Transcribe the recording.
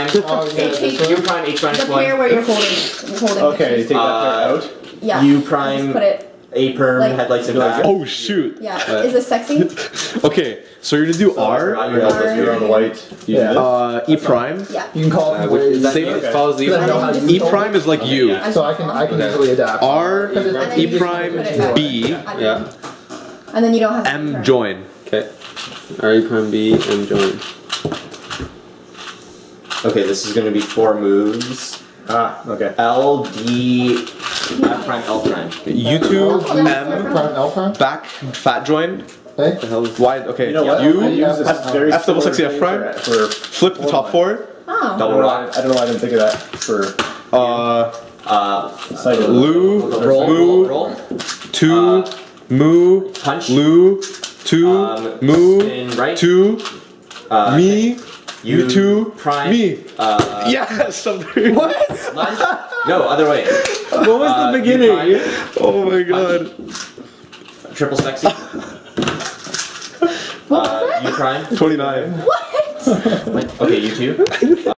prime, U prime, H minus The 1. pair where you're holding Okay, take that pair out. Yeah. U prime, Put it. A perm, like, headlights and back. Oh shoot. Yeah. Is this sexy? Okay, so you're gonna do R. You're on white. Yeah. E prime. Yeah. You can call it Same. follows the E prime is like U. So I can easily adapt. R, E prime, B, Yeah. And then you don't have M join. Okay. R, E prime, B, M join. Okay, this is going to be 4 moves. Okay. L, D, F prime, L prime. U2, M, L prime. back, fat join. Hey. The hell is Wide, okay. You know what? U, I use this very F double sexy F similar prime. thing for Flip the top 4. Oh. Double rock. I don't know why I didn't think of that for Lou, Roll. 2, moo, Punch. Lou, 2, moo, Spin right. 2, me, U U2, prime. me. Yes, something. What? Lunge? No, other way. What was the beginning? Oh my god. Triple sexy. U prime. 29. What? Okay, U2.